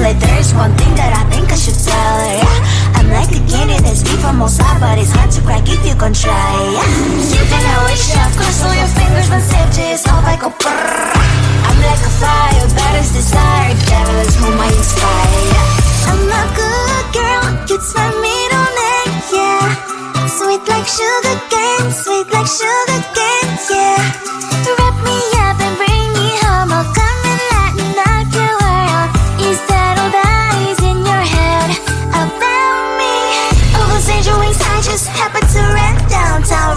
Like there's one thing that I think I should tell her, yeah. I'm like a candy that's deep from outside, but it's hard to crack if you gon' try, yeah. You can always shove, cross all your fingers when safety is off, I go brrrr. I'm like a fire, baddest desire, devil is whom I inspire, yeah. I'm a good girl, it's my middle name, yeah. Sweet like sugar cane, sweet like sugar cane, yeah. Wrap me up and bring me home, I'll come and lighten up your world. Is that all that is in your head about me? Oh, those angel wings, I just happen to rent downtown,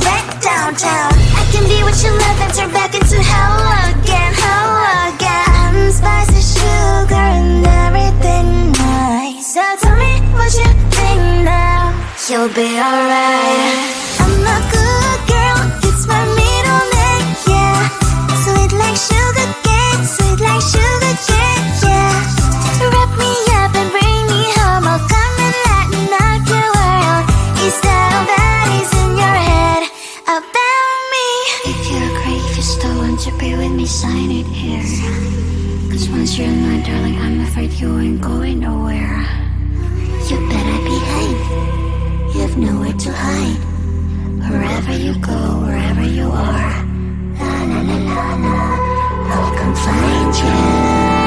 I can be what you love and turn back into hell again, I'm spicy sugar and everything nice. So tell me what you think now, you'll be alright. I'm a good girl, it's my middle name, yeah. Sweet like sugar cane, sweet like sugar cane, yeah. Wrap me up and bring me home, I'll come and lighten up your world. Is that all that is in your head about me? If you're great, if you still want to be with me, sign it here. Cause once you're in my darling, I'm afraid you ain't going nowhere. You better behave, you have nowhere to hide. Wherever you go, wherever you are, la la la la la, I'll come find you.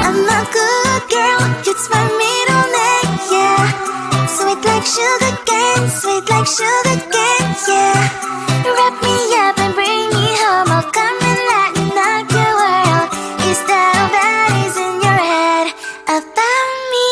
I'm a good girl, it's my middle name, yeah. Sweet like sugar cane, sweet like sugar cane, yeah. Wrap me up and bring me home, I'll come and lighten up your world. Is that all that is in your head about me?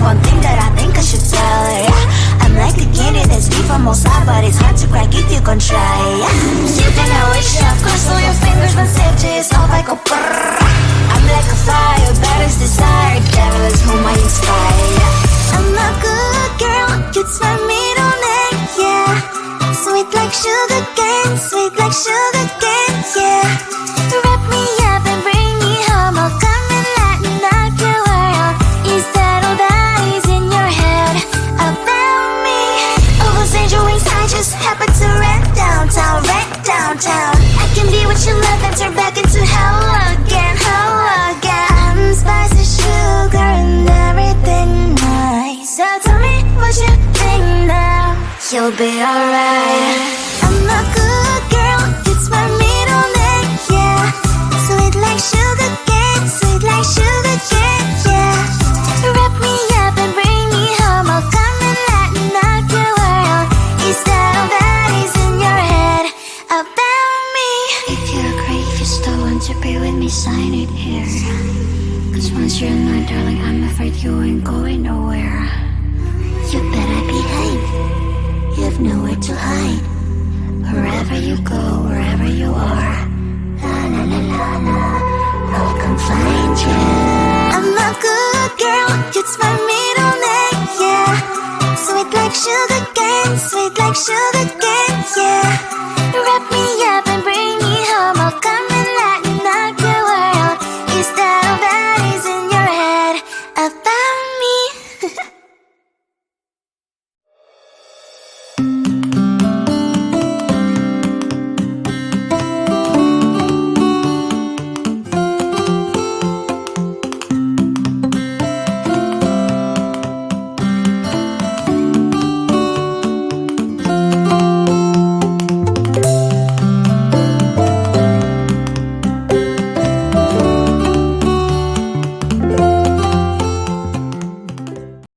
one thing that I think I should tell her, yeah. I'm like the candy that's deep from outside, but it's hard to crack if you can try, yeah. You can always shove, cross all your fingers, but safety is all like a brrrr. I'm like a fire, baddest desire, devil is whom I inspire, yeah. I'm a good girl, it's my middle name, yeah. Sweet like sugar cane, sweet like sugar cane, yeah. Wrap me up and bring me home, I'll come and lighten up your world. Is that all that is in your head about me? Overstand your wings, I just happen to rent downtown, I can be what you love and turn back into hell again, I'm spicy sugar and everything nice. So tell me what you think now, you'll be alright. I'm a good girl, it's my middle name, yeah. Sweet like sugar cane, sweet like sugar cane, yeah. Wrap me up and bring me home, I'll come and lighten up your world. Is that all that is in your head about me? If you're great, if you still want to be with me, sign it here. Cause once you're not, darling, I'm afraid you ain't going nowhere. You better behave, you have nowhere to hide. Wherever you go, wherever you are, la la la la la, I'll come find you. I'm a good girl, it's my middle name, yeah. Sweet like sugar cane, sweet like sugar